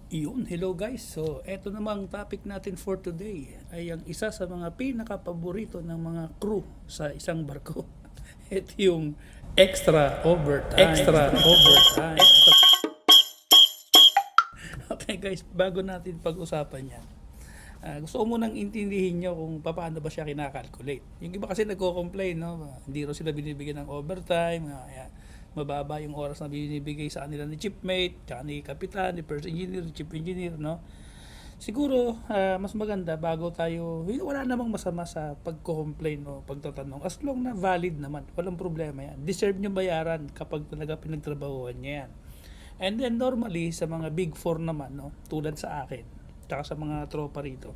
Hello guys. So, eto namang topic natin for today ay ang isa sa mga pinaka-paborito ng mga crew sa isang barko. Ito yung extra overtime. Extra overtime. Okay guys, bago natin pag-usapan yan, gusto ko munang intindihin nyo kung paano ba siya kinakalculate. Yung iba kasi nagko-complain, no? Hindi raw sila binibigyan ng overtime, mababa yung oras na binibigay sa kanila ni chipmate, tsaka ni kapitan, ni first engineer, chief engineer, no? Siguro, mas maganda bago tayo, wala namang masama sa pagko-complain o pagtatanong. As long na valid naman, walang problema yan. Deserve nyo bayaran kapag talaga pinagtrabahuan niya yan. And then normally, sa mga big four naman, no? Tulad sa akin, tsaka sa mga tropa rito,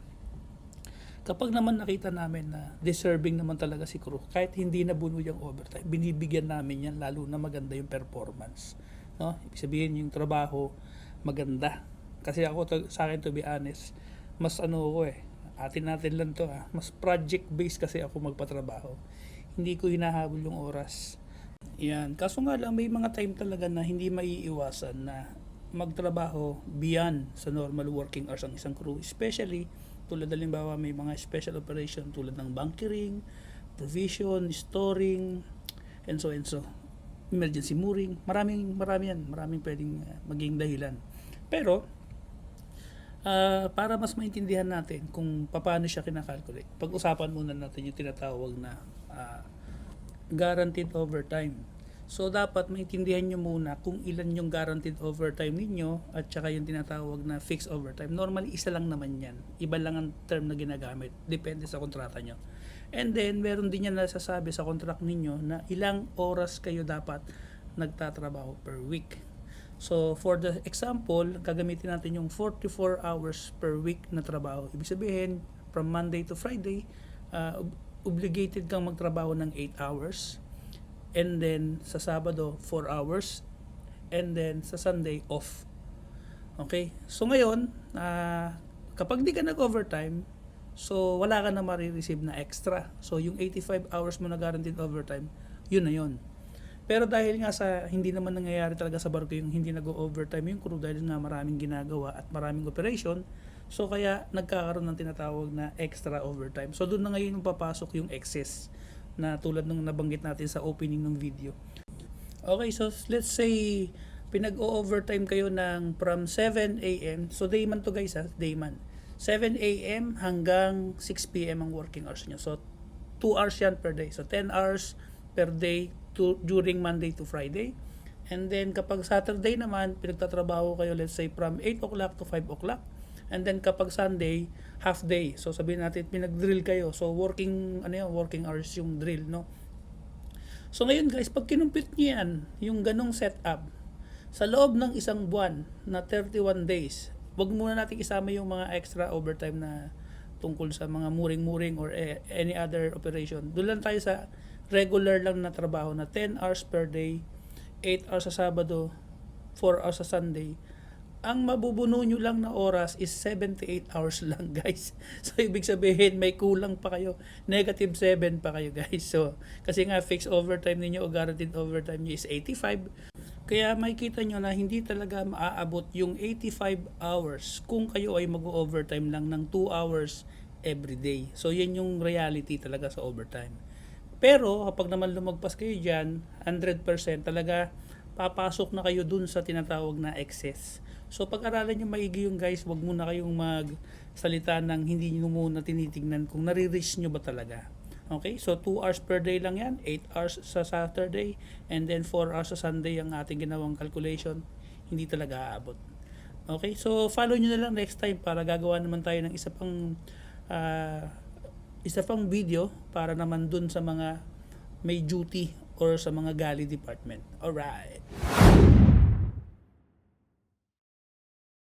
kapag naman nakita namin na deserving naman talaga si crew, kahit hindi na buno yung overtime, binibigyan namin yan, lalo na maganda yung performance, no? Ibig sabihin yung trabaho maganda. Kasi ako sa akin, to be honest, mas atin lang to, mas project based kasi ako magpatrabaho, hindi ko hinahabol yung oras yan. Kaso nga lang, may mga time talaga na hindi maiiwasan na magtrabaho beyond sa normal working hours ang isang crew, especially tulad halimbawa may mga special operation tulad ng bunkering, provision, storing, and so, emergency mooring, maraming pwedeng maging dahilan. Pero para mas maintindihan natin kung paano siya kinakalculate, pag-usapan muna natin yung tinatawag na guaranteed overtime. So dapat maintindihan nyo muna kung ilan yung guaranteed overtime ninyo at saka yung tinatawag na fixed overtime. Normally isa lang naman yan. Iba lang ang term na ginagamit. Depende sa kontrata nyo. And then meron din yan nasasabi sa contract ninyo na ilang oras kayo dapat nagtatrabaho per week. So for the example, gagamitin natin yung 44 hours per week na trabaho. Ibig sabihin, from Monday to Friday, obligated kang magtrabaho ng 8 hours. And then sa Sabado 4 hours, and then sa Sunday off. Okay? So ngayon, kapag di ka nag-overtime, so wala ka na marireceive na extra. So yung 85 hours mo na guaranteed overtime, yun na yun. Pero dahil nga sa hindi naman nangyayari talaga sa barko yung hindi nag-overtime yung crew dahil nga maraming ginagawa at maraming operation, so kaya nagkakaroon ng tinatawag na extra overtime. So doon na ngayon yung papasok yung excess na tulad nung nabanggit natin sa opening ng video. Okay, so let's say pinag-overtime kayo ng from 7 a.m. So dayman to guys, dayman. 7 a.m. hanggang 6 p.m. ang working hours nyo. So 2 hours yan per day. So 10 hours per day during Monday to Friday. And then kapag Saturday naman, pinagtatrabaho kayo let's say from 8 o'clock to 5 o'clock. And then kapag Sunday, half day. So sabihin natin pinag-drill kayo. So working hours yung drill, no? So ngayon guys, pag kinumpit niyo yan, yung ganong setup, sa loob ng isang buwan na 31 days, wag muna natin isama yung mga extra overtime na tungkol sa mga mooring or any other operation. Doon lang tayo sa regular lang na trabaho na 10 hours per day, 8 hours sa Sabado, 4 hours sa Sunday. Ang mabubuno nyo lang na oras is 78 hours lang guys. So ibig sabihin may kulang pa kayo, negative 7 pa kayo guys. So kasi nga fixed overtime ninyo o guaranteed overtime nyo is 85. Kaya makikita nyo na hindi talaga maaabot yung 85 hours kung kayo ay mag-overtime lang ng 2 hours every day. So yan yung reality talaga sa overtime. Pero kapag naman lumagpas kayo dyan, 100% talaga papasok na kayo dun sa tinatawag na excess. So pag-aralan nyo maigi yung guys, wag muna kayong magsalita ng hindi nyo muna tinitignan kung nare-reach nyo ba talaga. Okay, so 2 hours per day lang yan, 8 hours sa Saturday, and then 4 hours sa Sunday ang ating ginawang calculation, hindi talaga aabot. Okay, so follow nyo na lang next time para gagawa naman tayo ng isa pang video para naman dun sa mga may duty or sa mga galley department. Alright.